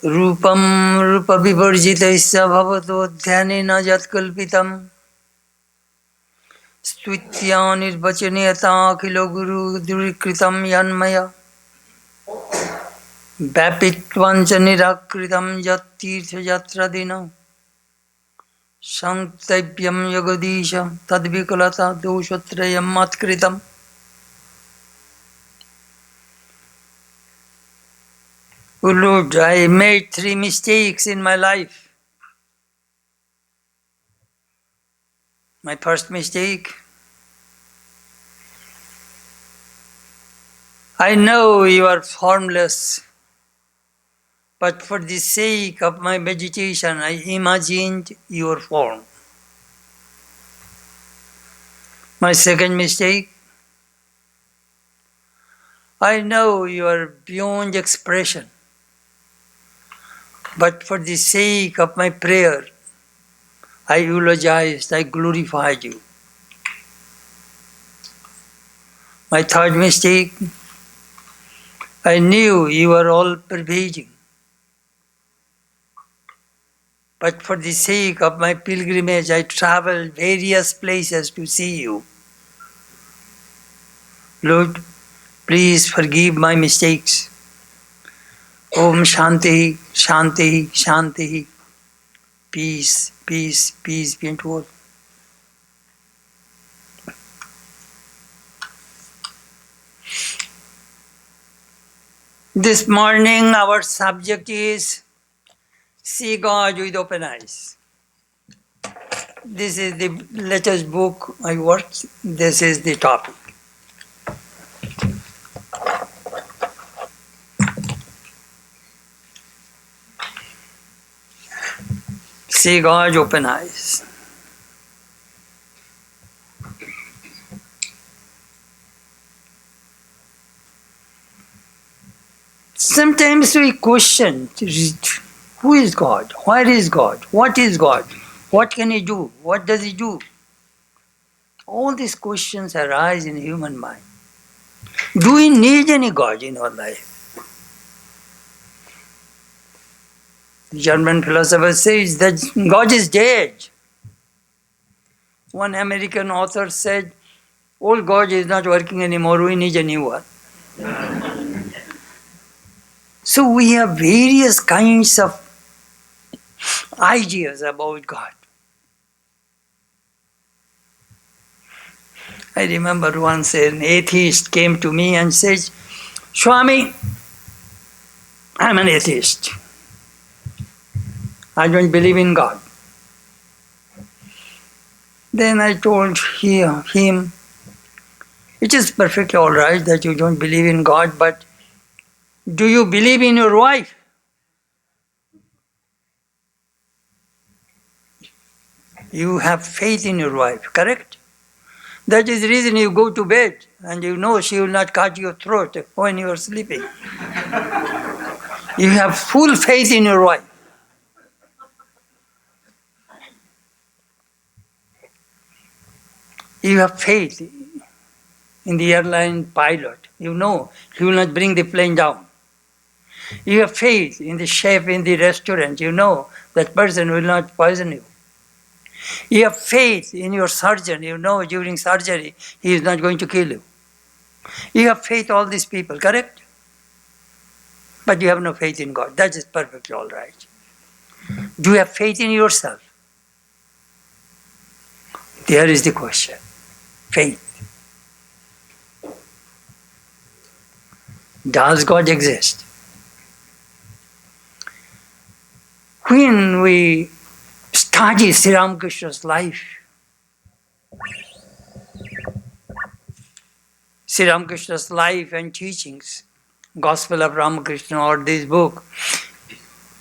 Rupam rupa vivarjitaisya bhavato dhyanena yatkalpitam stutya nirvachaniyata akhilo guru durikritam yanmaya vyapitvancha nirakritam yat tirtha yatra dina sanktavyam yagadisha tadvikalata doshatrayam matkritam. Oh Lord, I made 3 mistakes in my life. My first mistake, I know you are formless, but for the sake of my meditation, I imagined your form. My second mistake, I know you are beyond expression, but for the sake of my prayer, I eulogized, I glorified you. My third mistake, I knew you were all pervading, but for the sake of my pilgrimage, I traveled various places to see you. Lord, please forgive my mistakes. Om Shanti, Shanti, Shanti. Peace, peace, peace be unto all. This morning our subject is See God with Open Eyes. This is the latest book I worked. This is the topic. See God open eyes. Sometimes we question, who is God? Where is God? What is God? What can He do? What does He do? All these questions arise in human mind. Do we need any God in our life? The German philosopher says that God is dead. One American author said, old God is not working anymore, we need a new one. So we have various kinds of ideas about God. I remember once an atheist came to me and said, Swami, I'm an atheist. I don't believe in God. Then I told him, it is perfectly all right that you don't believe in God, but do you believe in your wife? You have faith in your wife, correct? That is the reason you go to bed and you know she will not cut your throat when you are sleeping. You have full faith in your wife. You have faith in the airline pilot. You know he will not bring the plane down. You have faith in the chef in the restaurant. You know that person will not poison you. You have faith in your surgeon. You know during surgery he is not going to kill you. You have faith all these people, correct? But you have no faith in God. That is perfectly all right. Do you have faith in yourself? There is the question. Faith. Does God exist? When we study Sri Ramakrishna's life, Sri Ramakrishna's life and teachings, Gospel of Ramakrishna or this book,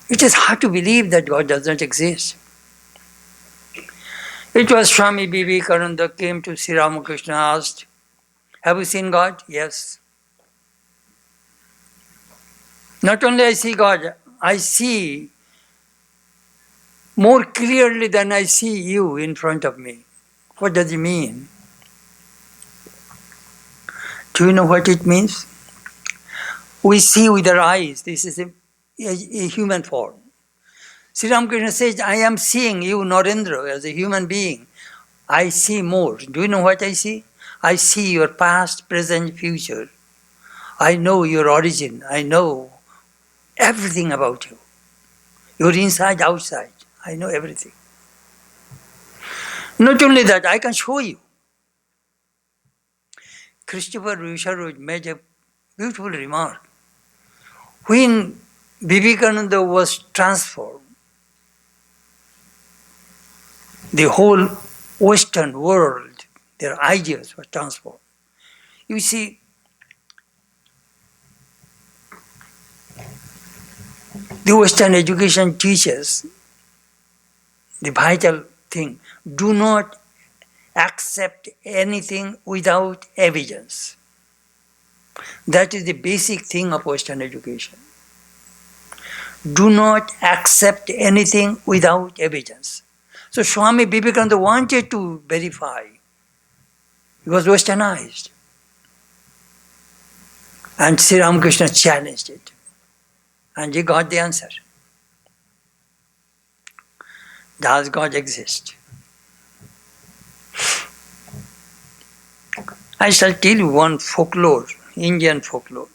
it is hard to believe that God does not exist. It was Swami Vivekananda came to Sri Ramakrishna and asked, have you seen God? Yes. Not only I see God, I see more clearly than I see you in front of me. What does it mean? Do you know what it means? We see with our eyes. This is a human form. Sri Ramakrishna says, I am seeing you, Narendra, as a human being. I see more. Do you know what I see? I see your past, present, future. I know your origin. I know everything about you. Your inside, outside. I know everything. Not only that, I can show you. Christopher Rishabh made a beautiful remark. When Vivekananda was transformed, the whole Western world, their ideas were transformed. You see, the Western education teaches the vital thing. Do not accept anything without evidence. That is the basic thing of Western education. Do not accept anything without evidence. So Swami Vivekananda wanted to verify. He was westernized. And Sri Ramakrishna challenged it. And he got the answer. Does God exist? I shall tell you one folklore, Indian folklore.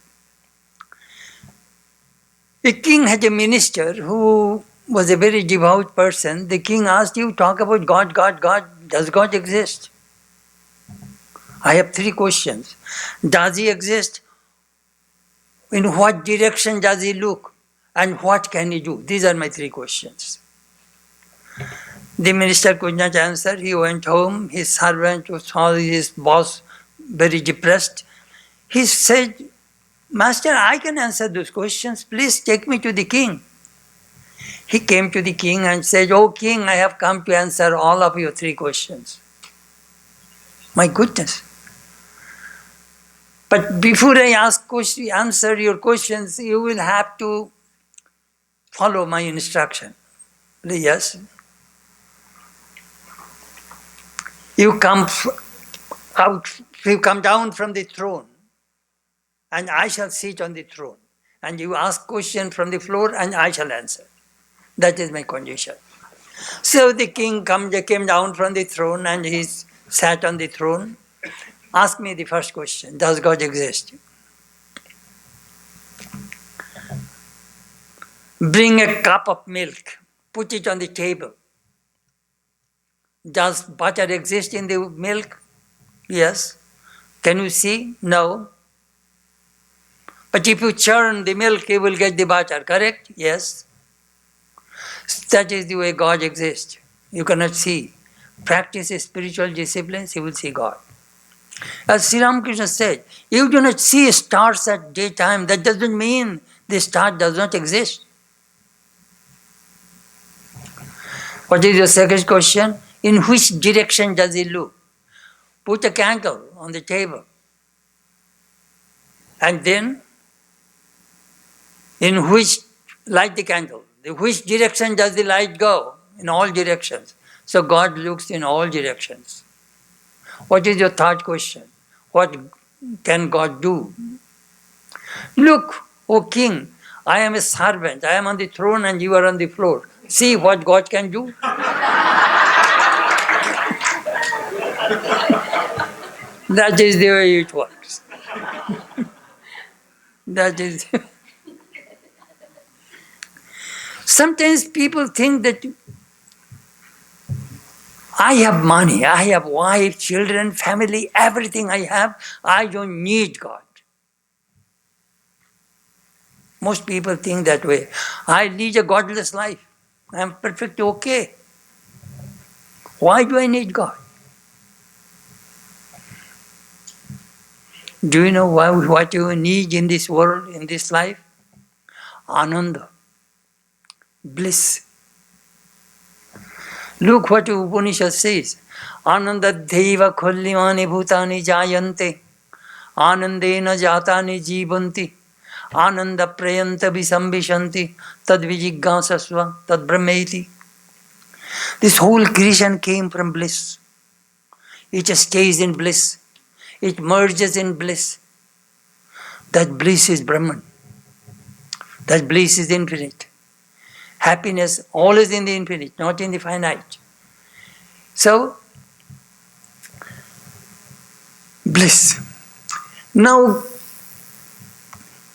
A king had a minister who was a very devout person. The king asked, you talk about God, God, God. Does God exist? I have 3 questions. Does he exist? In what direction does he look? And what can he do? These are my 3 questions. The minister could not answer. He went home. His servant saw his boss very depressed. He said, Master, I can answer those questions. Please take me to the king. He came to the king and said, Oh king, I have come to answer all of your 3 questions. My goodness. But before I answer your questions, you will have to follow my instruction. Yes. You come down from the throne, and I shall sit on the throne. And you ask questions from the floor, and I shall answer. That is my condition. So the king came down from the throne, and he sat on the throne. Ask me the first question, does God exist? Bring a cup of milk, put it on the table. Does butter exist in the milk? Yes. Can you see? No. But if you churn the milk, you will get the butter, correct? Yes. That is the way God exists. You cannot see. Practice spiritual disciplines, you will see God. As Sri Ramakrishna said, you do not see stars at daytime. That doesn't mean the star does not exist. What is your second question? In which direction does he look? Put a candle on the table. And then, light the candle. In which direction does the light go? In all directions. So God looks in all directions. What is your third question? What can God do? Look, O king, I am a servant. I am on the throne and you are on the floor. See what God can do? That is the way it works. That is. Sometimes people think that I have money, I have wife, children, family, everything I have, I don't need God. Most people think that way. I lead a godless life. I am perfectly okay. Why do I need God? Do you know what you need in this world, in this life? Ananda. Bliss. Look what Upanishad says. Ananda deva khallimani bhutani jayante. Anandena jatani jivanti. Ananda prayanta visambishanti. Tad vijiggasasva. Tad brahmeti. This whole creation came from bliss. It stays in bliss. It merges in bliss. That bliss is Brahman. That bliss is infinite. Happiness always in the infinite, not in the finite. So, bliss. Now,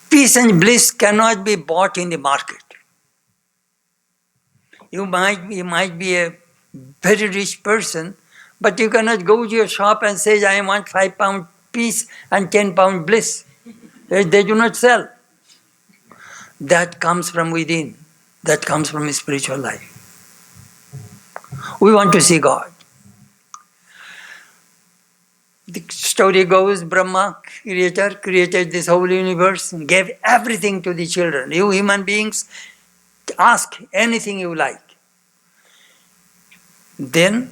peace and bliss cannot be bought in the market. You might be a very rich person, but you cannot go to your shop and say, I want £5 peace and £10 bliss. They do not sell. That comes from within. That comes from spiritual life. We want to see God. The story goes, Brahma, creator, created this whole universe and gave everything to the children. You human beings, ask anything you like. Then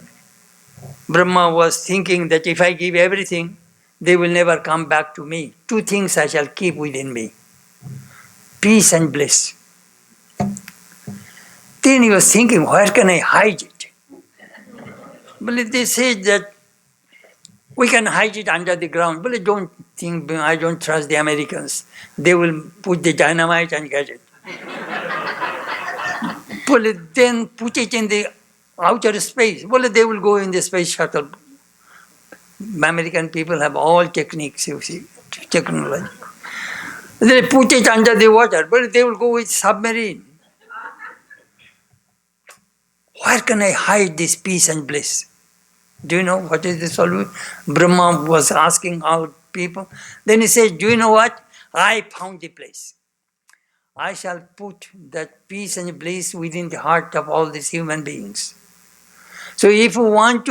Brahma was thinking that if I give everything, they will never come back to me. Two things I shall keep within me: peace and bliss. Then he was thinking, where can I hide it? But they said that we can hide it under the ground. But I don't trust the Americans. They will put the dynamite and get it. But then put it in the outer space. Well, they will go in the space shuttle. American people have all techniques, you see, technology. They put it under the water, but they will go with submarine. Where can I hide this peace and bliss? Do you know what is the solution? Brahma was asking our people. Then he said, do you know what? I found the place. I shall put that peace and bliss within the heart of all these human beings. So if you want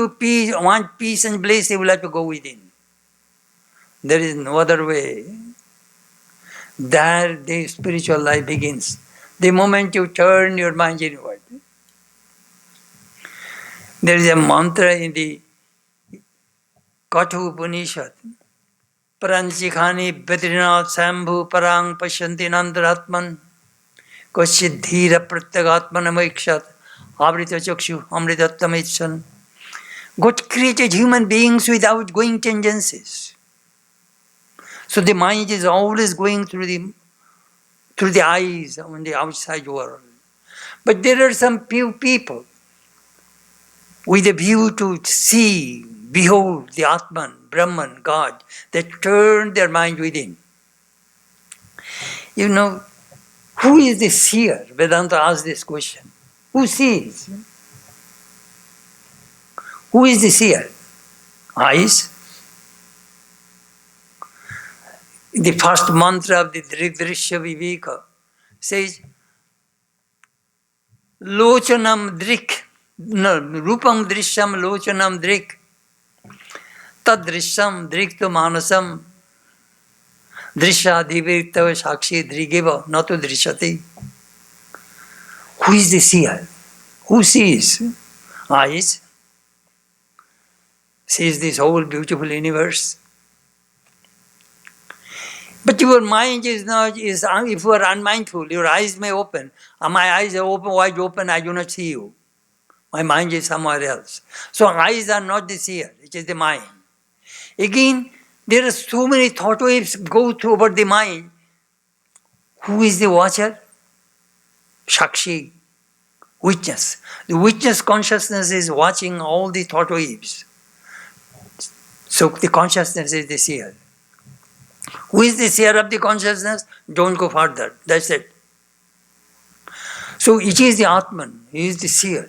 peace and bliss, you will have to go within. There is no other way. There the spiritual life begins. The moment you turn your mind inward. There is a mantra in the Katha Upanishad. Paranchikhani Bedrinath Sambhu Parang Pashanti Nandaratman Koshit Dhira Pratyagatmanamikshat Avrita Chakshu Amritattamichan. God created human beings with outgoing tendencies. So the mind is always going through the eyes on the outside world. But there are some few people with a view to see, behold the Atman, Brahman, God, that turn their mind within. You know, who is the seer? Vedanta asked this question. Who sees? Who is the seer? Eyes. The first mantra of the Drigdrishya Viveka says, Lochanam Drik. No, Rupam Drishyam Lochanam Drik. Tad Drishyam Drikta Manasam. Drishya Divirtava Sakshi Drigiva Natu Drishyati. Who is the seer? Who sees? Eyes. Sees this whole beautiful universe. But your mind if you are unmindful, your eyes may open. My eyes are open, wide open, I do not see you. My mind is somewhere else. So eyes are not the seer, it is the mind. Again, there are so many thought waves go through over the mind. Who is the watcher? Shakshi, witness. The witness consciousness is watching all the thought waves. So the consciousness is the seer. Who is the seer of the consciousness? Don't go further. That's it. So it is the Atman. He is the seer.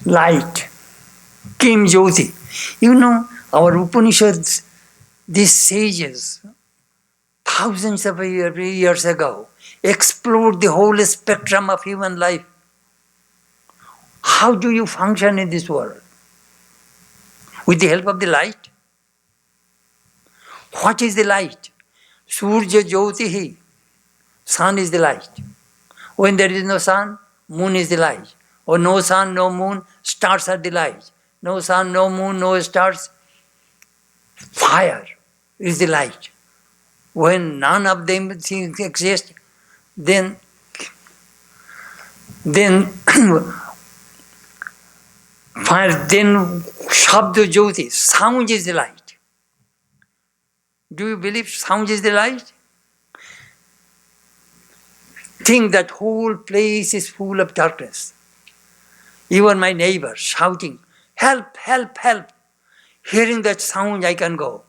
Light. Kim Jyoti. You know, our Upanishads, these sages, thousands of years ago, explored the whole spectrum of human life. How do you function in this world? With the help of the light? What is the light? Surya Jyotihi. Sun is the light. When there is no sun, moon is the light. Or no sun, no moon, stars are the light. No sun, no moon, no stars. Fire is the light. When none of them things exist, then fire, then Shabda Jyoti, sound is the light. Do you believe sound is the light? Think that whole place is full of darkness. Even my neighbor shouting, help, help, help. Hearing that sound, I can go.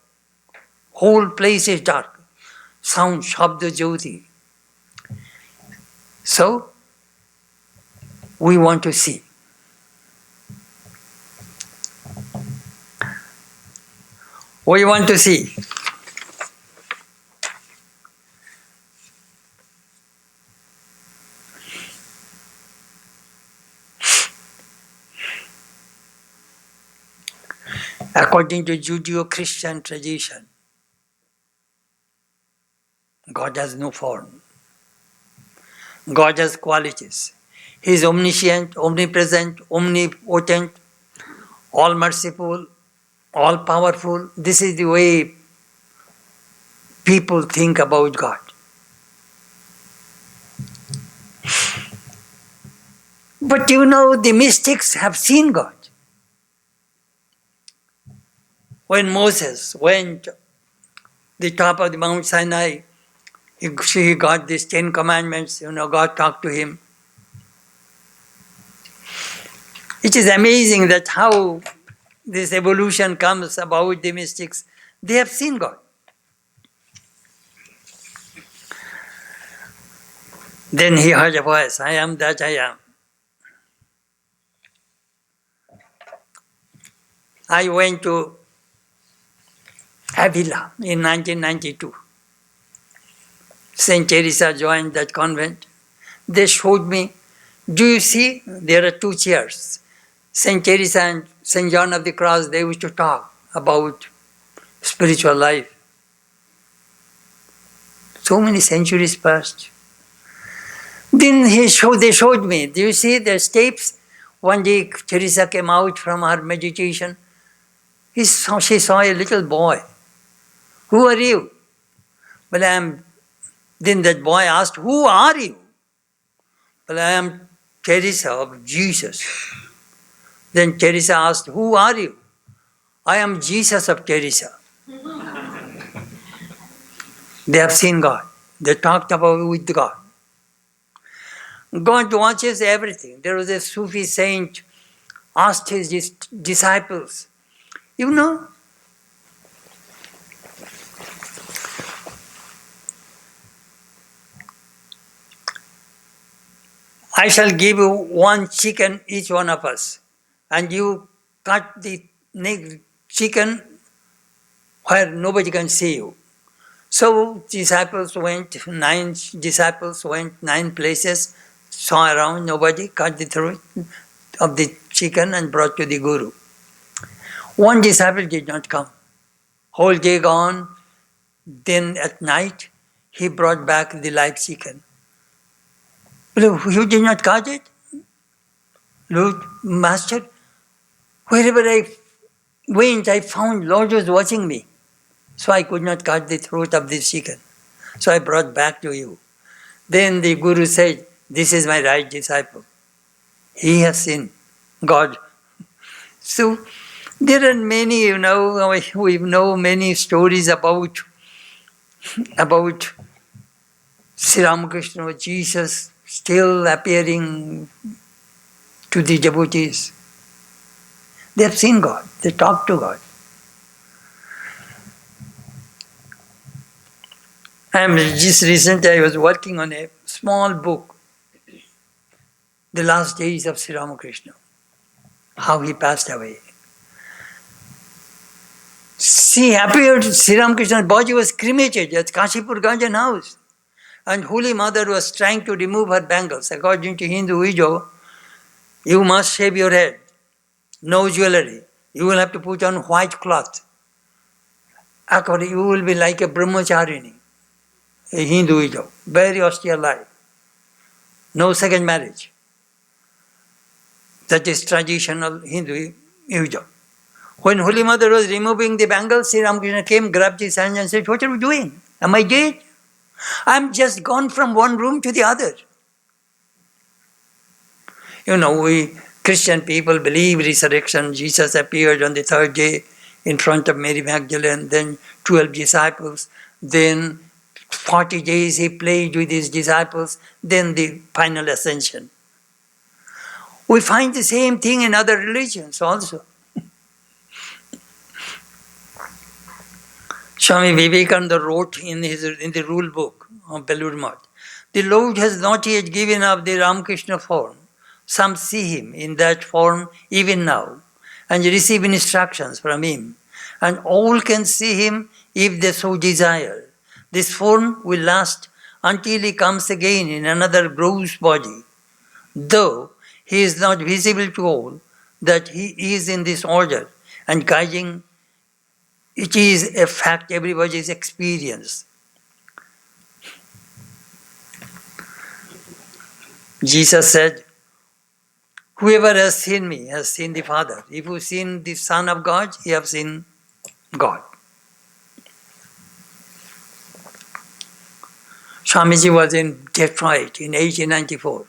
Whole place is dark. Sound, Shabda Jyoti. So, we want to see. We want to see. According to Judeo-Christian tradition, God has no form. God has qualities. He is omniscient, omnipresent, omnipotent, all-merciful, all-powerful. This is the way people think about God. But you know, the mystics have seen God. When Moses went to the top of the Mount Sinai, he got these 10 commandments, God talked to him. It is amazing that how this evolution comes about the mystics. They have seen God. Then he heard a voice, I am that I am. I went to Avila in 1992. Saint Teresa joined that convent. They showed me, do you see, there are 2 chairs. Saint Teresa and Saint John of the Cross, they used to talk about spiritual life. So many centuries passed. Then they showed me, do you see the steps? One day Teresa came out from her meditation. She saw a little boy. Who are you? Well, then that boy asked, who are you? Well, I am Teresa of Jesus. Then Teresa asked, who are you? I am Jesus of Teresa. They have seen God. They talked about with God. God watches everything. There was a Sufi saint asked his disciples, I shall give you 1 chicken, each one of us, and you cut the chicken where nobody can see you. So 9 disciples went 9 places, saw around, nobody, cut the throat of the chicken and brought to the Guru. 1 disciple did not come. Whole day gone, then at night he brought back the live chicken. You did not cut it? Lord, Master, wherever I went, I found Lord was watching me. So I could not cut the throat of this chicken. So I brought back to you. Then the Guru said, this is my right disciple. He has seen God. So there are many, we know many stories about Sri Ramakrishna, Jesus still appearing to the devotees. They have seen God. They talk to God. Just recently I was working on a small book, The Last Days of Sri Ramakrishna, how he passed away. She appeared, Sri Ramakrishna's body was cremated at Kashipur Ganjan house. And Holy Mother was trying to remove her bangles. According to Hinduism, you must shave your head, no jewelry. You will have to put on white cloth. According, you will be like a brahmacharini, a Hinduism, very austere life. No second marriage. That is traditional Hinduism. When Holy Mother was removing the bangles, Sri Ramakrishna came, grabbed his hand and said, what are you doing? Am I dead? I'm just gone from one room to the other. We Christian people believe resurrection. Jesus appeared on the 3rd day in front of Mary Magdalene, then 12 disciples, then 40 days he played with his disciples, then the final ascension. We find the same thing in other religions also. Swami Vivekananda wrote in the rule book of Belur Math, the Lord has not yet given up the Ramakrishna form. Some see him in that form even now and receive instructions from him. And all can see him if they so desire. This form will last until he comes again in another gross body. Though he is not visible to all, that he is in this order and guiding, it is a fact everybody's experience. Jesus said, whoever has seen me has seen the Father. If you have seen the Son of God, you have seen God. Swamiji was in Detroit in 1894.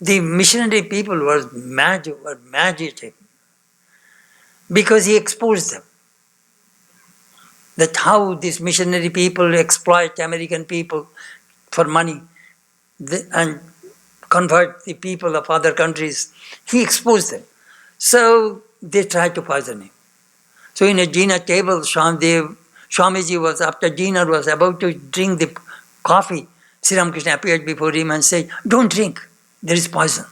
The missionary people were mad at him because he exposed them. That how these missionary people exploit American people for money and convert the people of other countries. He exposed them. So they tried to poison him. So in a dinner table, Swamiji was, after dinner, was about to drink the coffee. Sri Ramakrishna appeared before him and said, don't drink, there is poison.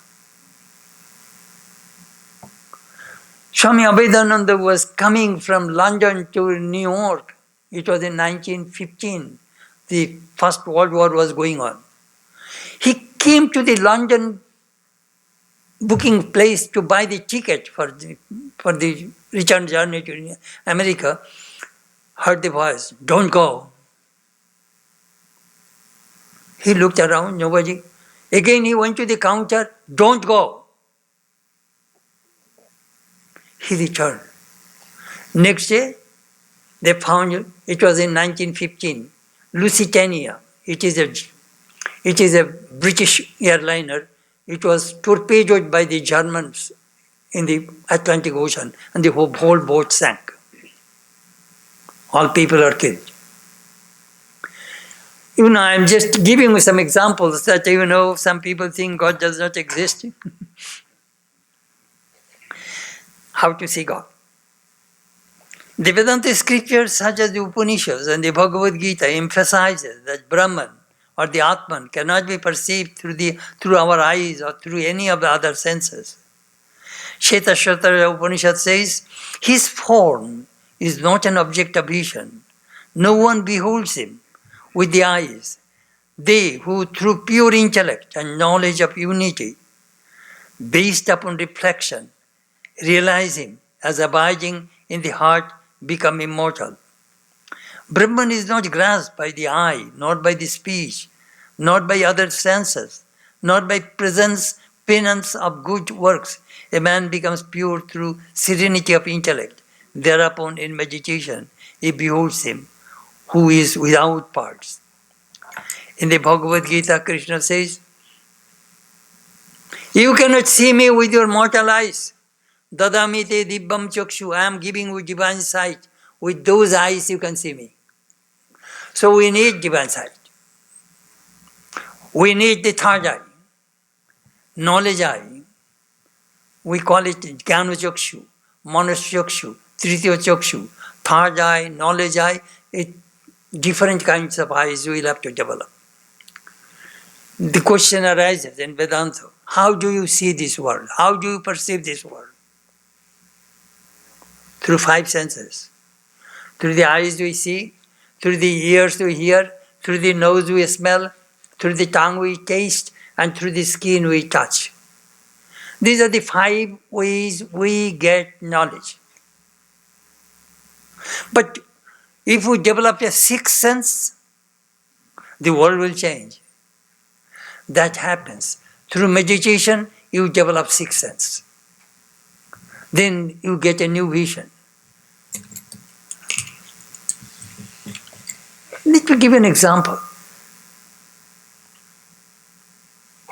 Swami Abhedananda was coming from London to New York. It was in 1915. The First World War was going on. He came to the London booking place to buy the ticket for the return journey to America. Heard the voice, don't go. He looked around, nobody. Again he went to the counter, don't go. He returned. Next day, they found, it was in 1915, Lusitania. It is a British airliner. It was torpedoed by the Germans in the Atlantic Ocean, and the whole boat sank. All people are killed. I'm just giving you some examples that, some people think God does not exist. How to see God? The Vedanta scriptures such as the Upanishads and the Bhagavad Gita emphasizes that Brahman or the Atman cannot be perceived through our eyes or through any of the other senses. Shvetashvatara Upanishad says, his form is not an object of vision. No one beholds him with the eyes. They who through pure intellect and knowledge of unity, based upon reflection, realize him as abiding in the heart, become immortal. Brahman is not grasped by the eye, not by the speech, not by other senses, not by presence, penance of good works. A man becomes pure through serenity of intellect. Thereupon, in meditation, he beholds him who is without parts. In the Bhagavad Gita, Krishna says, you cannot see me with your mortal eyes. Dadamite dibbam chakshu, I am giving you divine sight. With those eyes you can see me. So we need divine sight. We need the third eye, knowledge eye. We call it Jnana Chakshu, Manas Chakshu, Tritiya Chakshu, third eye, knowledge eye. Different kinds of eyes we will have to develop. The question arises in Vedanta, how do you see this world? How do you perceive this world? Through five senses. Through the eyes we see, through the ears we hear, through the nose we smell, through the tongue we taste, and through the skin we touch. These are the 5 ways we get knowledge. But if we develop a 6th sense, the world will change. That happens. Through meditation, you develop 6th sense. Then you get a new vision. Let me give an example.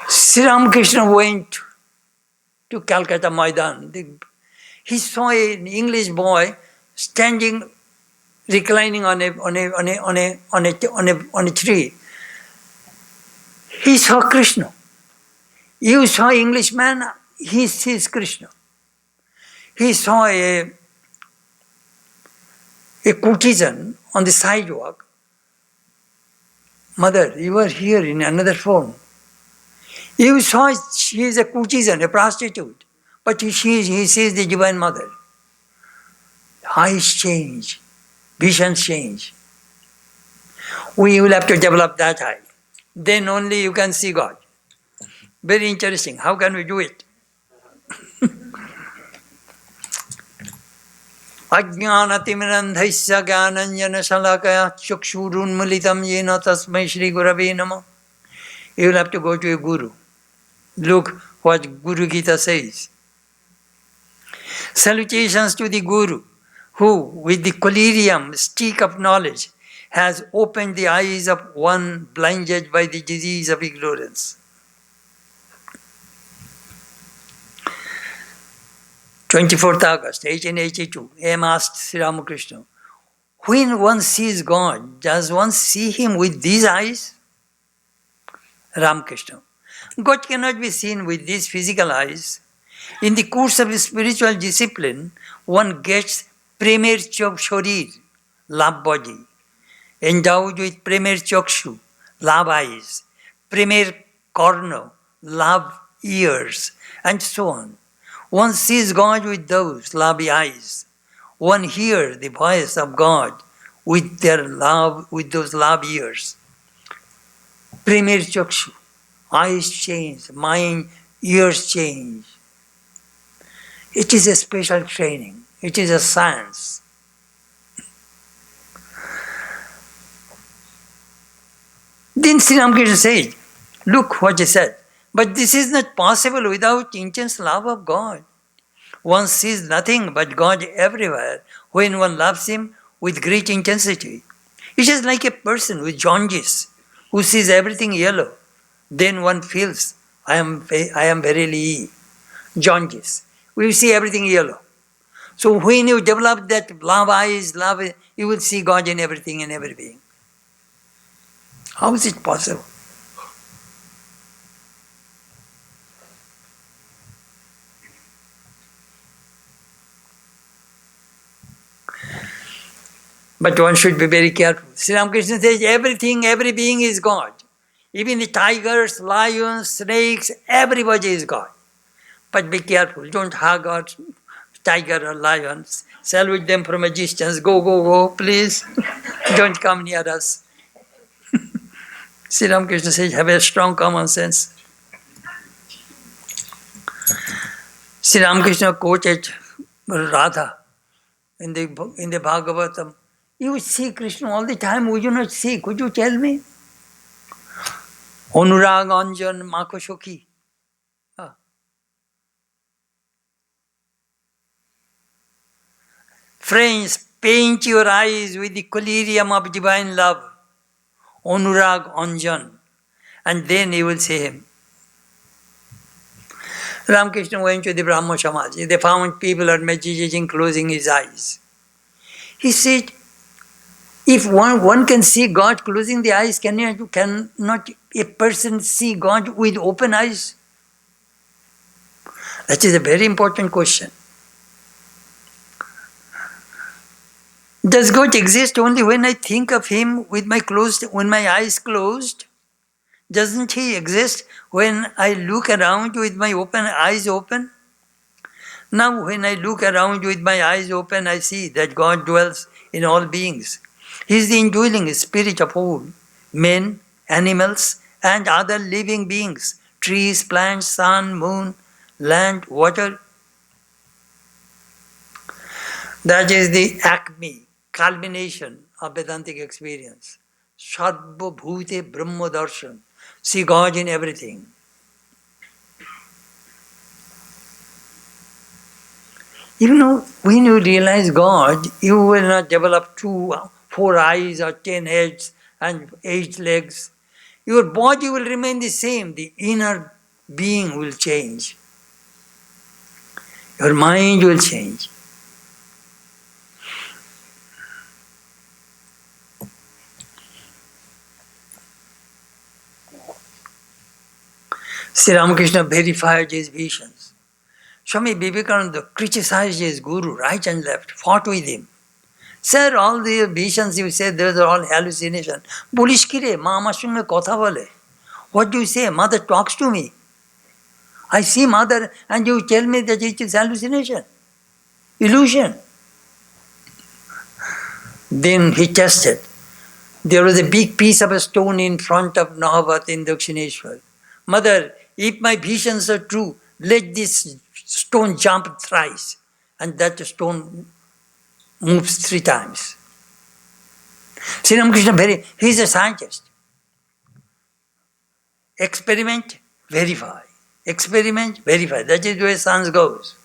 Sri Ramakrishna went to Calcutta Maidan. He saw an English boy standing, reclining on a tree. He saw Krishna. You saw Englishman, he sees Krishna. He saw a courtesan on the sidewalk. Mother, you are here in another form. You saw she is a courtesan, a prostitute, but he sees the Divine Mother. Eyes change, visions change. We will have to develop that eye. Then only you can see God. Very interesting. How can we do it? Ajnanatimirandhaisya jnananjana salakaya chakshurunmalitam yena tasmai Shri Gurave Namah. You will have to go to a guru. Look what Guru Gita says. Salutations to the Guru, who, with the collyrium stick of knowledge, has opened the eyes of one blinded by the disease of ignorance. 24th August, 1882, M asked Sri Ramakrishna, when one sees God, does one see Him with these eyes? Ramakrishna, God cannot be seen with these physical eyes. In the course of spiritual discipline, one gets Premier Shorir, love body, endowed with Premier Chokshu, love eyes, Premier Korno, love ears, and so on. One sees God with those love eyes. One hears the voice of God with those love ears. Premier Chokshu, eyes change, mind, ears change. It is a special training. It is a science. Then Sri Ramakrishna said, look what he said. But this is not possible without intense love of God. One sees nothing but God everywhere when one loves Him with great intensity. It is like a person with jaundice who sees everything yellow. Then one feels, I am verily jaundice. We see everything yellow. So when you develop that love eyes, you will see God in everything and every being. How is it possible? But one should be very careful. Sri Ramakrishna says everything, every being is God. Even the tigers, lions, snakes, everybody is God. But be careful, don't hug or tiger or lions. Salute them from a distance. Go, go, go, please. Don't come near us. Sri Ramakrishna says, have a strong common sense. Sri Ramakrishna quoted Radha in the Bhagavatam. You see Krishna all the time, would you not see? Could you tell me? Anurag Anjan Makoshoki. Friends, paint your eyes with the collyrium of divine love. Anurag Anjan. And then you will see Him. Ramakrishna went to the Brahmo Samaj. They found people are meditating, closing his eyes. He said, if one can see God closing the eyes, cannot a person see God with open eyes? That is a very important question. Does God exist only when I think of Him when my eyes closed? Doesn't He exist when I look around with my eyes open? Now when I look around with my eyes open, I see that God dwells in all beings. He is the indwelling spirit of all, men, animals, and other living beings, trees, plants, sun, moon, land, water. That is the acme, culmination of Vedantic experience. Sarva Bhute Brahma Darshan. See God in everything. When you realize God, you will not develop 4 eyes or 10 heads and 8 legs. Your body will remain the same. The inner being will change. Your mind will change. Sri Ramakrishna verified his visions. Swami Vivekananda criticized his guru right and left, fought with him. Sir, all the visions you say, those are all hallucination. Bolish kire, ma amar sange kotha bole. What do you say? Mother talks to me. I see mother and you tell me that it is hallucination, illusion. Then he tested. There was a big piece of a stone in front of Nahavat in Dakshineshwar. Mother, if my visions are true, let this stone jump thrice. And that stone moves 3 times. Sri Ramakrishna, he is a scientist. Experiment, verify. Experiment, verify. That is where science goes.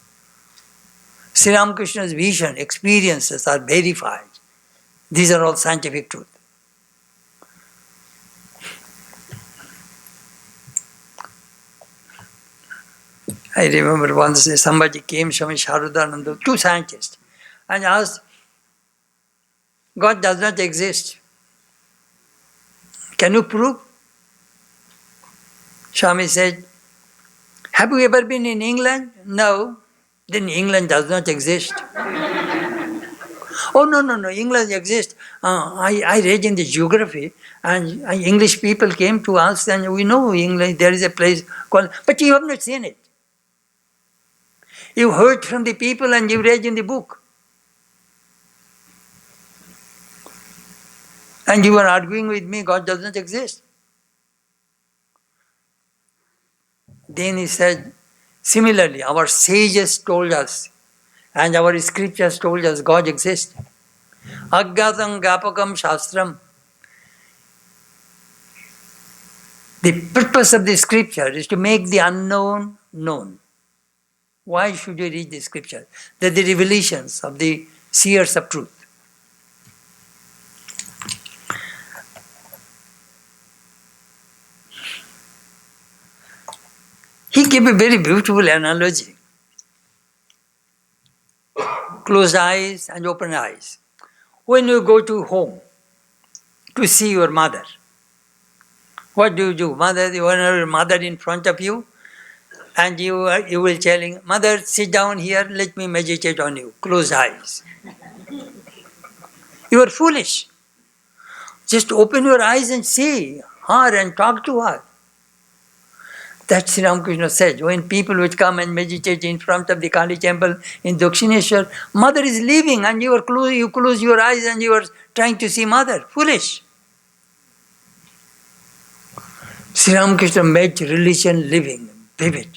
Sri Ramakrishna's vision, experiences are verified. These are all scientific truth. I remember once somebody came, Swami Sharudananda, 2 scientists, and asked, God does not exist. Can you prove? Swami said, have you ever been in England? No. Then England does not exist. Oh, no, England exists. I read in the geography, and English people came to us, and we know England, there is a place called, but you have not seen it. You heard from the people and you read in the book. And you are arguing with me, God does not exist. Then he said, similarly, our sages told us, and our scriptures told us, God exists. Agyatam Gapakam Shastram. The purpose of the scripture is to make the unknown known. Why should you read the scripture? They're the revelations of the seers of truth. He gave a very beautiful analogy. Closed eyes and open eyes. When you go to home to see your mother, what do? Mother, you want your mother in front of you, and you will telling, Mother, sit down here, let me meditate on you. Closed eyes. You are foolish. Just open your eyes and see her and talk to her. That Sri Ramakrishna said, when people would come and meditate in front of the Kali temple in Dakshineshwar, Mother is leaving and you close your eyes and you are trying to see Mother. Foolish. Sri Ramakrishna made religion living, vivid.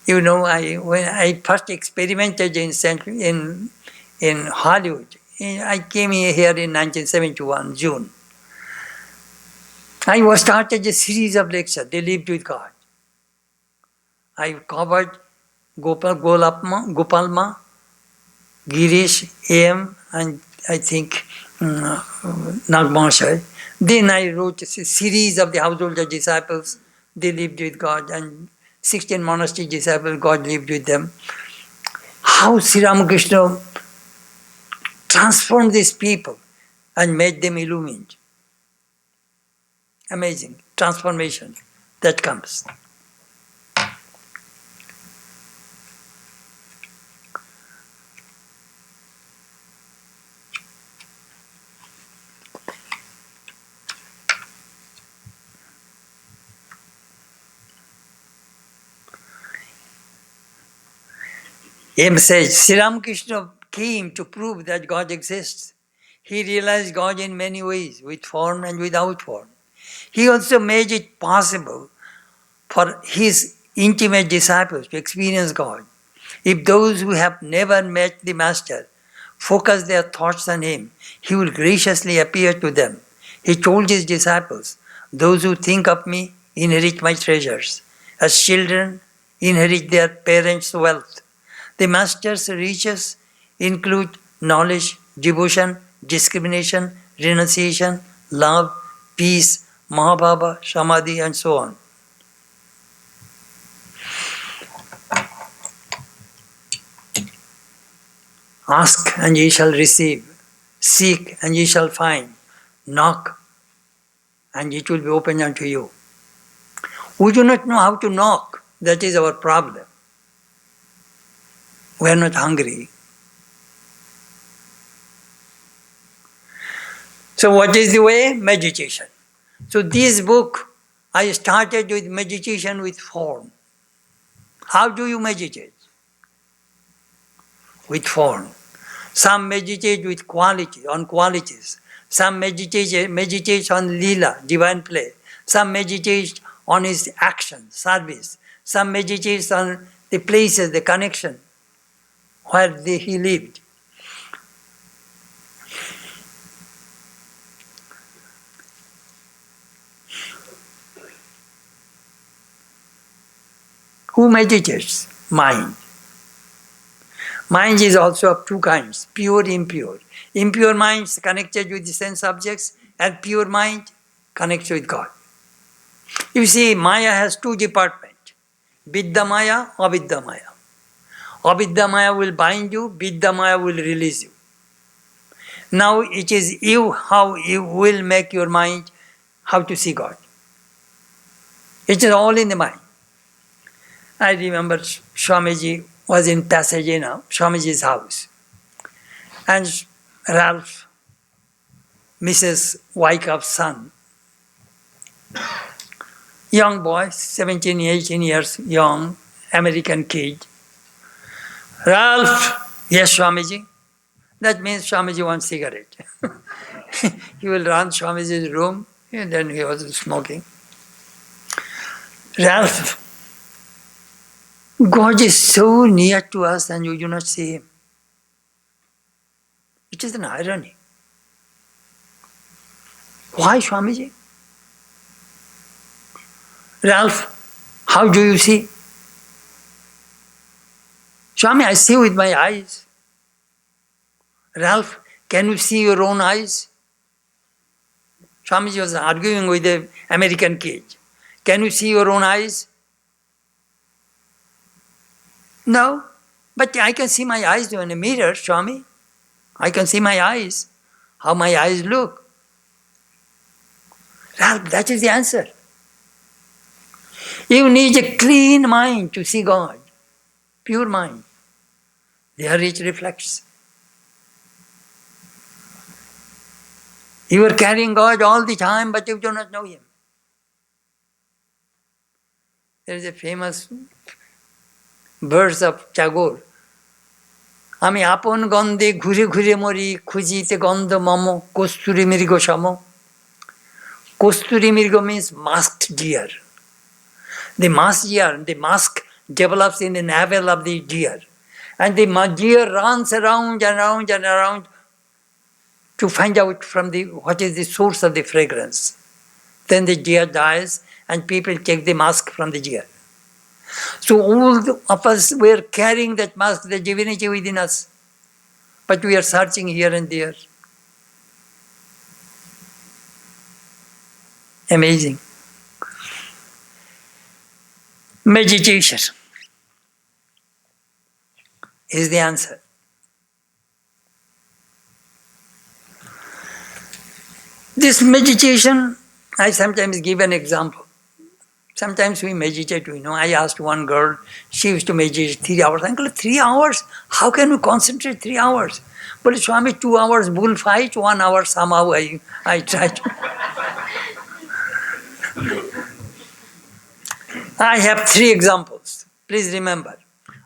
You know, when I first experimented in Hollywood, I came here in 1971, June. I was started a series of lectures, They Lived with God. I covered Gopalma, Girish, AM, and I think Nagmashai. Then I wrote a series of the householder disciples, They Lived with God, and 16 monastery disciples, God lived with them. How Sri Ramakrishna transformed these people and made them illumined. Amazing transformation that comes. M says, Sri Ramakrishna came to prove that God exists. He realized God in many ways, with form and without form. He also made it possible for his intimate disciples to experience God. If those who have never met the Master focus their thoughts on him, he will graciously appear to them. He told his disciples, those who think of me inherit my treasures. As children inherit their parents' wealth. The Master's riches include knowledge, devotion, discrimination, renunciation, love, peace, Mahabhava, Samadhi, and so on. Ask and ye shall receive. Seek and ye shall find. Knock and it will be opened unto you. We do not know how to knock. That is our problem. We are not hungry. So what is the way? Meditation. So this book, I started with meditation with form. How do you meditate? With form. Some meditate with quality, on qualities. Some meditate on lila, divine play. Some meditate on his action, service. Some meditate on the places, the connection where he lived. Who meditates? Mind. Mind is also of two kinds, pure, impure. Impure mind is connected with the sense objects, and pure mind connects with God. You see, Maya has two departments, Vidya Maya, Avidya Maya. Avidya Maya will bind you, Vidya Maya will release you. Now it is you how you will make your mind how to see God. It is all in the mind. I remember Swamiji was in Pasadena, Swamiji's house. And Ralph, Mrs. Wyckoff's son, young boy, 17, 18 years young, American kid. Ralph, yes, Swamiji. That means Swamiji wants cigarette. He will run Swamiji's room, and then he was smoking. Ralph, God is so near to us and you do not see Him. It is an irony. Why, Swamiji? Ralph, how do you see? Swami, I see with my eyes. Ralph, can you see your own eyes? Swamiji was arguing with the American kid. Can you see your own eyes? No, but I can see my eyes in a mirror, Swami. I can see my eyes, how my eyes look. Ralph, that is the answer. You need a clean mind to see God, pure mind. There it reflects. You are carrying God all the time, but you do not know Him. There is a famous verse of Tagore. আমি আপন গন্ধে ঘুরে ঘুরে মরি খুঁজিতে গন্ধ মম কস্তুরী মৃগ সম. Kasturi Mirgo means masked deer. The mask develops in the navel of the deer. And the deer runs around and around and around to find out from what is the source of the fragrance. Then the deer dies and people take the mask from the deer. So all of us were carrying that mask, the divinity within us. But we are searching here and there. Amazing. Meditation is the answer. This meditation, I sometimes give an example. Sometimes we meditate, I asked one girl, she used to meditate 3 hours. Uncle, 3 hours? How can we concentrate 3 hours? But Swami, 2 hours bullfight, 1 hour somehow I tried. I have 3 examples. Please remember,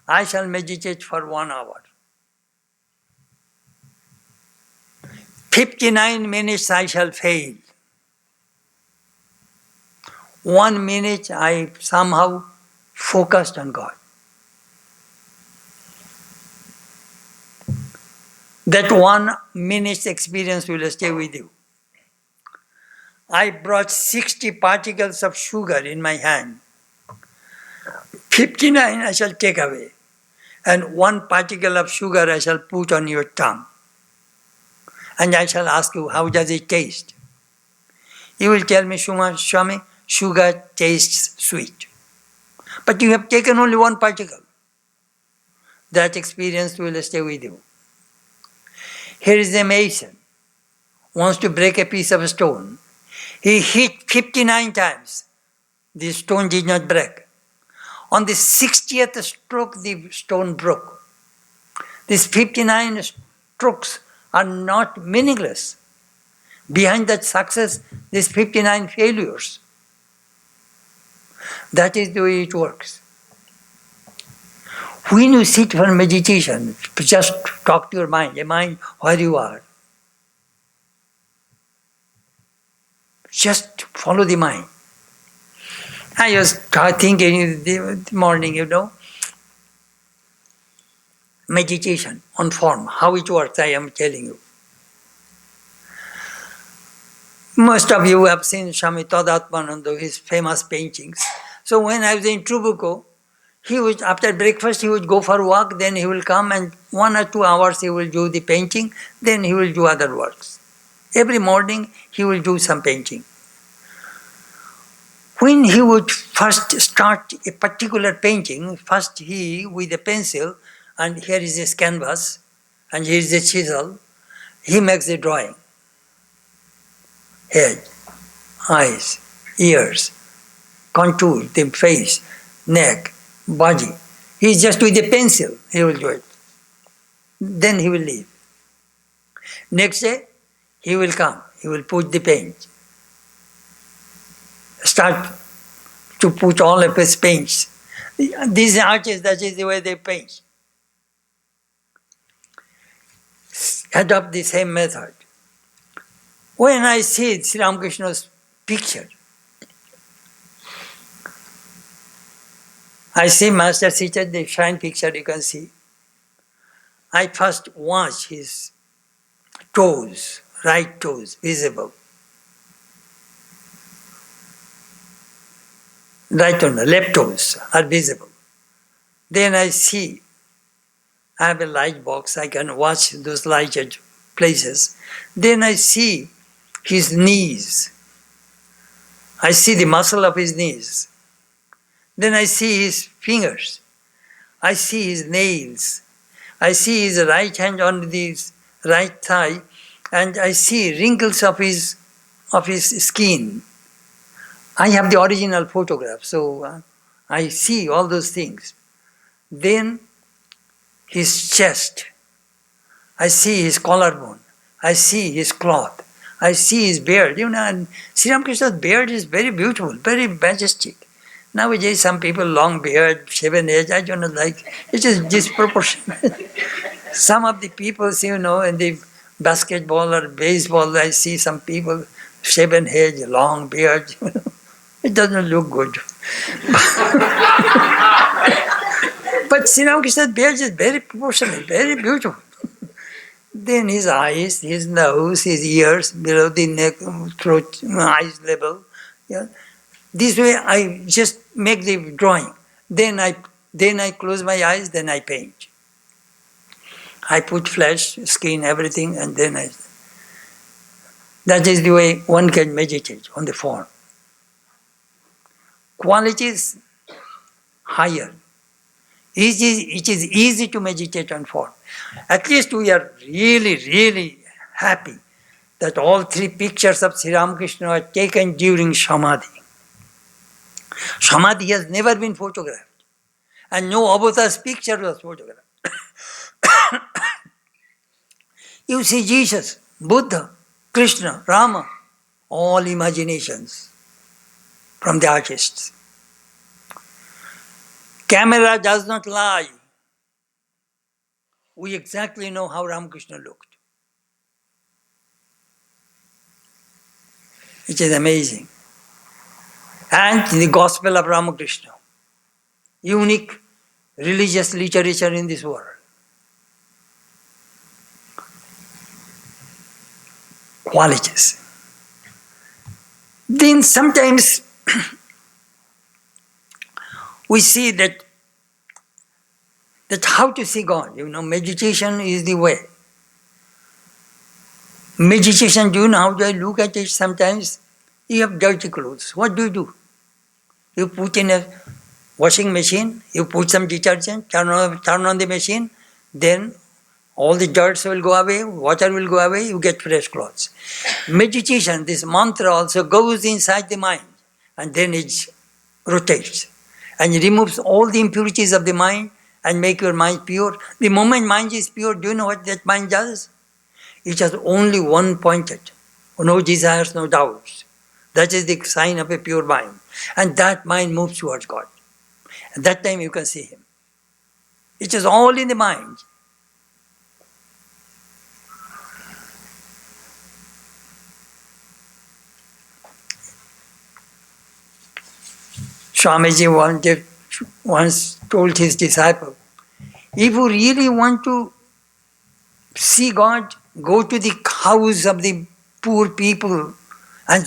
I shall meditate for 1 hour. 59 minutes I shall fail. 1 minute I somehow focused on God. That 1 minute's experience will stay with you. I brought 60 particles of sugar in my hand. 59 I shall take away. And 1 particle of sugar I shall put on your tongue. And I shall ask you, how does it taste? You will tell me, Swami, sugar tastes sweet. But you have taken only 1 particle. That experience will stay with you. Here is a mason, wants to break a piece of stone. He hit 59 times. The stone did not break. On the 60th stroke, the stone broke. These 59 strokes are not meaningless. Behind that success, these 59 failures. That is the way it works. When you sit for meditation, just talk to your mind, a mind where you are. Just follow the mind. I was thinking in the morning, meditation on form, how it works, I am telling you. Most of you have seen Swami Chetanananda, his famous paintings. So when I was in Trubuco, he would, after breakfast, he would go for a walk, then he will come and 1 or 2 hours he will do the painting, then he will do other works. Every morning he will do some painting. When he would first start a particular painting, first he, with a pencil, and here is his canvas, and here is a chisel, he makes a drawing. Head, eyes, ears, contour, the face, neck, body. He just with a pencil, he will do it. Then he will leave. Next day, he will come, he will put the paint. Start to put all of his paints. These artists, that is the way they paint. Adopt the same method. When I see Sri Ramakrishna's picture, I see Master seated, the shrine picture you can see. I first watch his toes, right toes, visible. Right on the left toes are visible. Then I see, I have a light box, I can watch those lighted places. Then I see his knees. I see the muscle of his knees. Then I see his fingers. I see his nails. I see his right hand on his right thigh, and I see wrinkles of his skin. I have the original photograph, so I see all those things. Then his chest. I see his collarbone. I see his cloth. I see his beard. And Sri Ramakrishna's beard is very beautiful, very majestic. Nowadays, some people long beard, shaven head, I don't like. It is disproportionate. Some of the people, in the basketball or baseball, I see some people shaven head, long beard. It doesn't look good. But Sri Ramakrishna's beard is very proportionate, very beautiful. Then his eyes, his nose, his ears, below the neck, throat, eyes level. Yeah. This way I just make the drawing. Then I close my eyes, then I paint. I put flesh, skin, everything, and then that is the way one can meditate on the form. Qualities higher. It is easy to meditate on form. At least we are really, really happy that all 3 pictures of Sri Ramakrishna are taken during Samadhi. Samadhi has never been photographed, and no avatar's picture was photographed. You see Jesus, Buddha, Krishna, Rama, all imaginations from the artists. Camera does not lie. We exactly know how Ramakrishna looked. It is amazing. And the Gospel of Ramakrishna, unique religious literature in this world. Qualities. Then sometimes we see that how to see God. Meditation is the way. Meditation, do you know how do I look at it sometimes? You have dirty clothes. What do? You put in a washing machine, you put some detergent, turn on the machine, then All the dirts will go away, water will go away, you get fresh clothes. Meditation, this mantra also goes inside the mind and then it rotates and removes all the impurities of the mind and make your mind pure. The moment mind is pure, do you know what that mind does? It has only one pointed, no desires, no doubts. That is the sign of a pure mind. And that mind moves towards God. At that time you can see Him. It is all in the mind. Swamiji once told his disciple, if you really want to see God, go to the house of the poor people and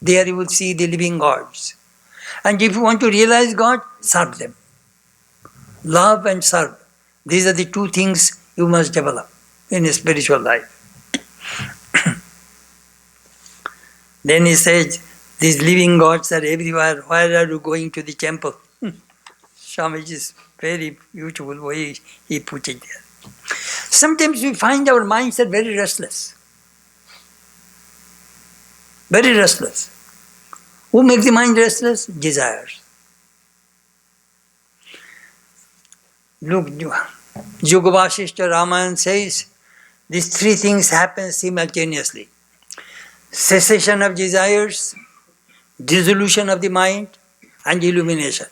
there you will see the living gods. And if you want to realize God, serve them. Love and serve. These are the two things you must develop in a spiritual life. Then he said, these living gods are everywhere. Why are you going to the temple? Swamiji's very beautiful way he put it there. Sometimes we find our minds are very restless. Very restless. Who makes the mind restless? Desires. Look, Yoga Vasishtha Ramayana says these three things happen simultaneously. Cessation of desires, dissolution of the mind, and illumination.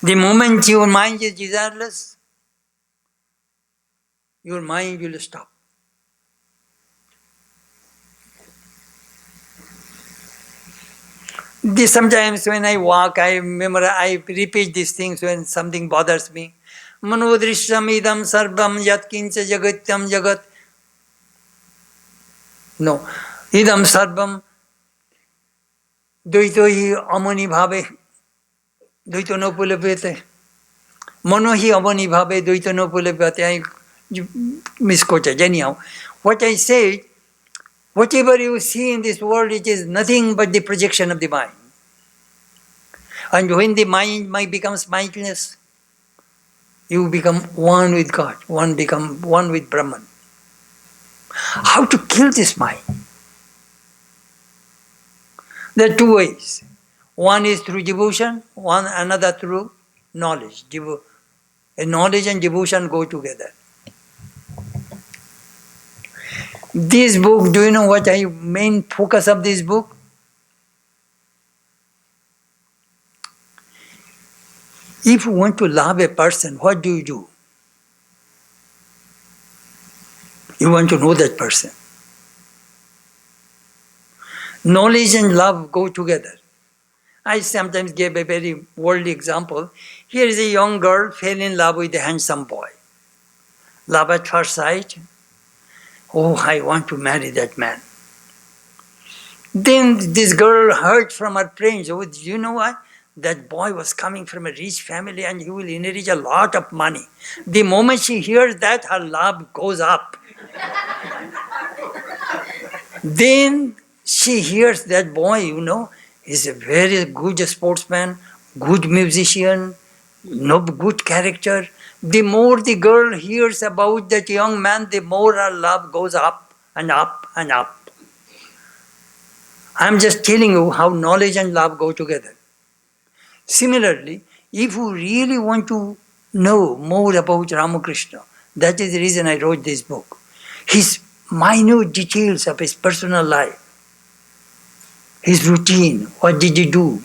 The moment your mind is desireless, your mind will stop. Sometimes when I walk, I repeat these things when something bothers me. Manodrishyam idam sarvam yat kincha jagatyam jagat. No. Idam sarvam dvaito hi amani bhave. Dvaito no pulepete. Mano hi amani bhave dvaito no pulepete. I misquoted. Anyhow, what I said, whatever you see in this world, it is nothing but the projection of the mind. And when the mind becomes mindless, you become one with God, become one with Brahman. How to kill this mind? There are two ways. One is through devotion, another through knowledge. Knowledge and devotion go together. This book, do you know what the main focus of this book? If you want to love a person, what do? You want to know that person. Knowledge and love go together. I sometimes give a very worldly example. Here is a young girl fell in love with a handsome boy. Love at first sight. Oh, I want to marry that man. Then this girl heard from her friends, oh, do you know what? That boy was coming from a rich family and he will inherit a lot of money. The moment she hears that, her love goes up. Then she hears that boy, is a very good sportsman, good musician, good character. The more the girl hears about that young man, the more her love goes up and up and up. I'm just telling you how knowledge and love go together. Similarly, if you really want to know more about Ramakrishna, that is the reason I wrote this book. His minute details of his personal life, his routine, what did he do?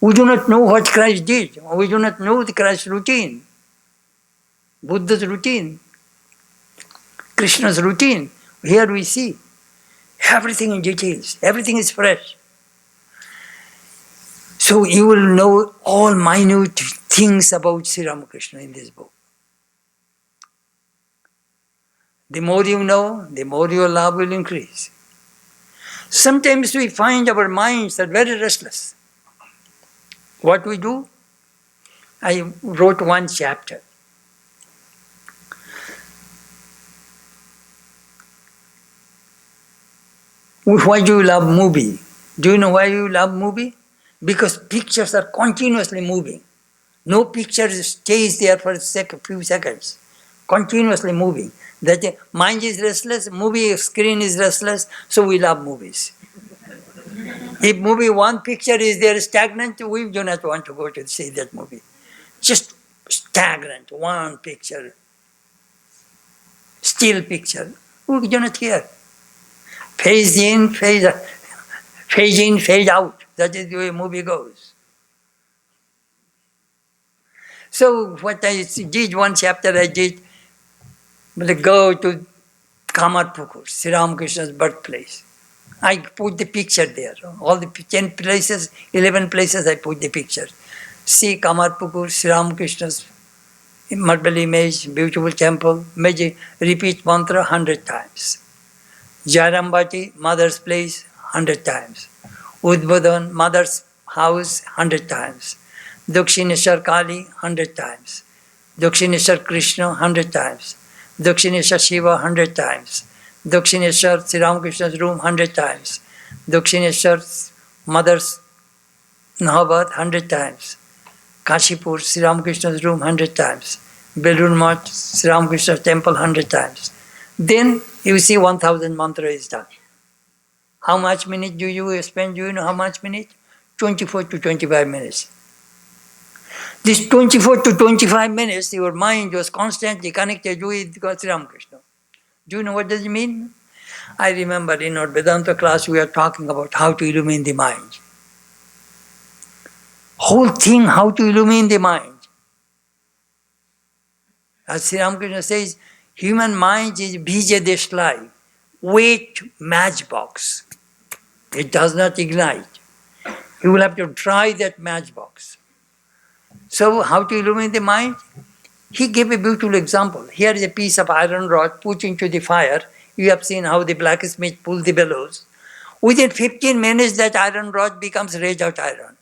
We do not know what Christ did. We do not know the Christ's routine, Buddha's routine, Krishna's routine. Here we see everything in details. Everything is fresh. So you will know all minute things about Sri Ramakrishna in this book. The more you know, the more your love will increase. Sometimes we find our minds are very restless. What we do? I wrote one chapter. Why do you love movie? Do you know why you love movie? Because pictures are continuously moving. No picture stays there for a few seconds, continuously moving. That mind is restless, movie screen is restless, so we love movies. If movie one picture is there stagnant, we do not want to go to see that movie. Just stagnant, one picture, still picture. We do not care. Phase in, phase out. Phase in, phase out. That is the way movie goes. So what I did, one chapter I did, go to Kamarpukur, Sri Ramakrishna's birthplace. I put the picture there. All the 10 places, 11 places I put the picture. See Kamarpukur, Sri Ramakrishna's marble image, beautiful temple. Repeat mantra 100 times. Jairambati, mother's place, 100 times. Udbodhan, mother's house, 100 times. Dakshineshwar Kali, 100 times. Dakshineshwar Krishna, 100 times. Dakshineshwar Shiva, 100 times. Dakshineshwar Sri Ramakrishna's room, 100 times. Dakshineshwar mother's Nahabad, 100 times. Kashipur Sri Ramakrishna's room, 100 times. Belur Math Sri Ramakrishna's temple, 100 times. Then you see 1000 mantra is done. How much minute do you spend? Do you know how much minute? 24 to 25 minutes. This 24 to 25 minutes, your mind was constantly connected with Sri Ramakrishna. Do you know what does it mean? I remember in our Vedanta class we are talking about how to illumine the mind. Whole thing, how to illumine the mind. As Sri Ramakrishna says, human mind is bija deshlai, wet matchbox. It does not ignite. You will have to try that matchbox. So how to illumine the mind? He gave a beautiful example. Here is a piece of iron rod put into the fire. You have seen how the blacksmith pulls the bellows. Within 15 minutes that iron rod becomes red hot iron.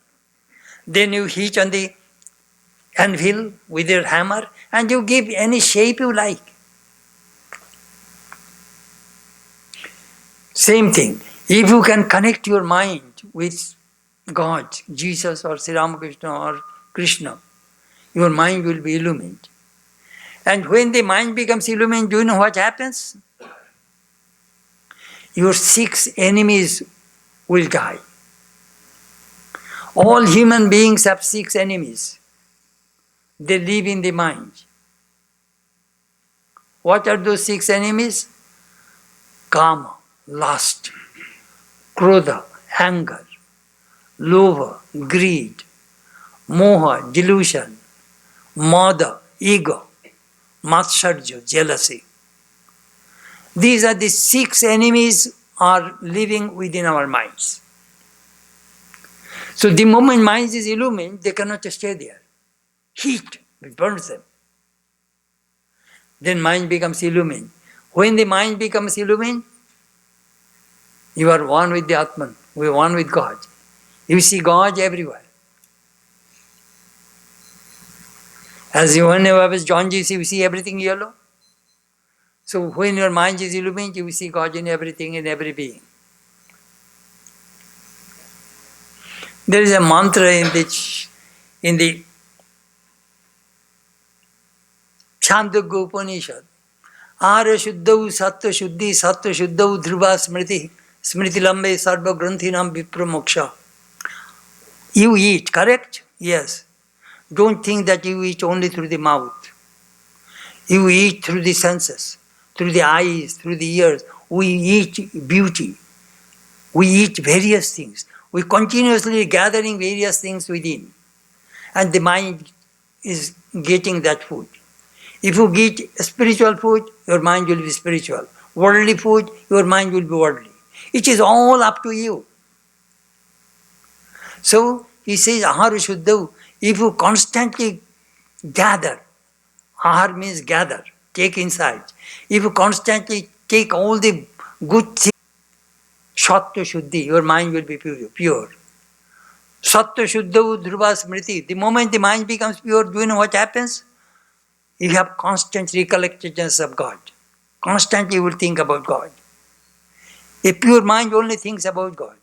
Then you heat on the anvil with your hammer and you give any shape you like. Same thing. If you can connect your mind with God, Jesus or Sri Ramakrishna or Krishna, your mind will be illumined. And when the mind becomes illumined, do you know what happens? Your 6 enemies will die. All human beings have 6 enemies. They live in the mind. What are those 6 enemies? Kama, lust, krodha, anger, lobha, greed, moha, delusion, mada, ego, matsarja, jealousy. These are the 6 enemies are living within our minds. So the moment mind is illumined, they cannot stay there. Heat burns them. Then mind becomes illumined. When the mind becomes illumined, you are one with the Atman. We are one with God. You see God everywhere. As when you have a jaundice, you see everything yellow. So when your mind is illumined, you see God in everything, in every being. There is a mantra in the Chandogya Upanishad. Ara Shuddhau Sattva Shuddhi Sattva Shuddhau Dhruva Smriti Smriti Lambe Sarva Granthinam Vipra Moksha. You eat, correct? Yes. Don't think that you eat only through the mouth. You eat through the senses, through the eyes, through the ears. We eat beauty. We eat various things. We continuously gathering various things within. And the mind is getting that food. If you eat spiritual food, your mind will be spiritual. Worldly food, your mind will be worldly. It is all up to you. So he says, Ahara Shuddhav. If you constantly gather, ahar means gather, take inside. If you constantly take all the good things, Sattva Shuddhi, your mind will be pure. Sattva Shuddha Dhruva Smriti. The moment the mind becomes pure, do you know what happens? You have constant recollectedness of God. Constantly you will think about God. A pure mind only thinks about God.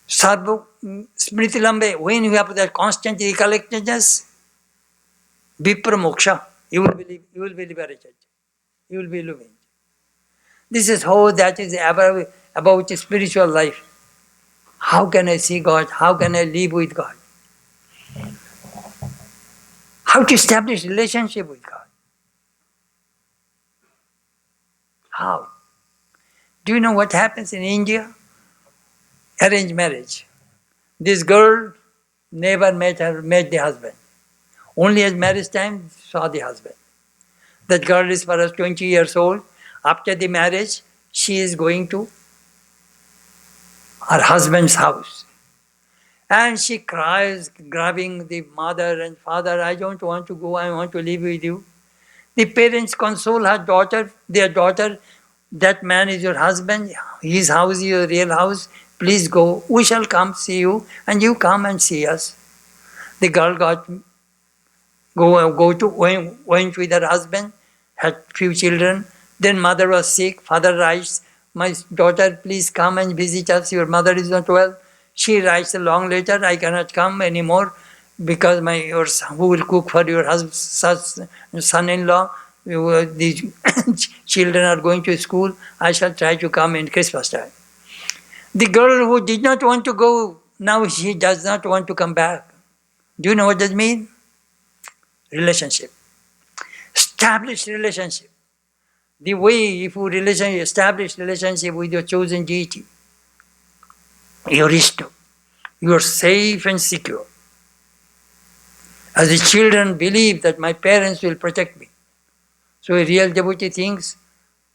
Sarva Smriti Lambe, when you have that constant recollectedness, Vipra Moksha, you will be liberated. You will be living. This is how that is about spiritual life. How can I see God? How can I live with God? How to establish relationship with God? How? Do you know what happens in India? Arranged marriage. This girl never met the husband. Only at marriage time saw the husband. That girl is perhaps 20 years old. After the marriage, she is going to her husband's house. And she cries, grabbing the mother and father, I don't want to go, I want to live with you. The parents console her daughter, their daughter, that man is your husband, his house is your real house, please go, we shall come see you, and you come and see us. The girl went with her husband, had few children, then mother was sick, father writes, my daughter, please come and visit us, your mother is not well. She writes a long letter, I cannot come anymore because who will cook for your son-in-law? The children are going to school, I shall try to come in Christmas time. The girl who did not want to go, now she does not want to come back. Do you know what that means? Relationship. Establish relationship. The way if you establish relationship with your chosen deity, your Ishta, you are safe and secure. As the children believe that my parents will protect me. So a real devotee thinks,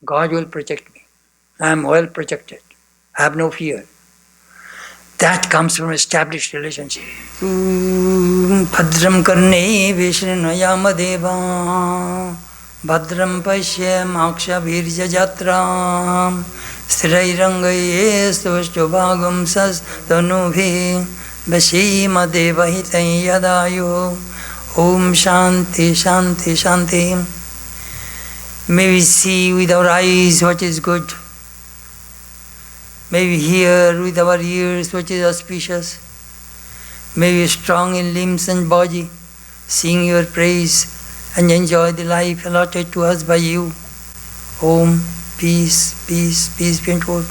God will protect me. I am well protected. I have no fear. That comes from established relationship. Bhadram karne vishnuyama deva Bhadram pasya moksha virja jatram Sthirairangaye stuvashtubhagam sas tanubhi Vashima deva hitai yadayu Om Shanti Shanti Shanti. May we see with our eyes what is good. May we hear with our ears what is auspicious. May we be strong in limbs and body, sing your praise and enjoy the life allotted to us by you. Om, peace, peace, peace be unto all.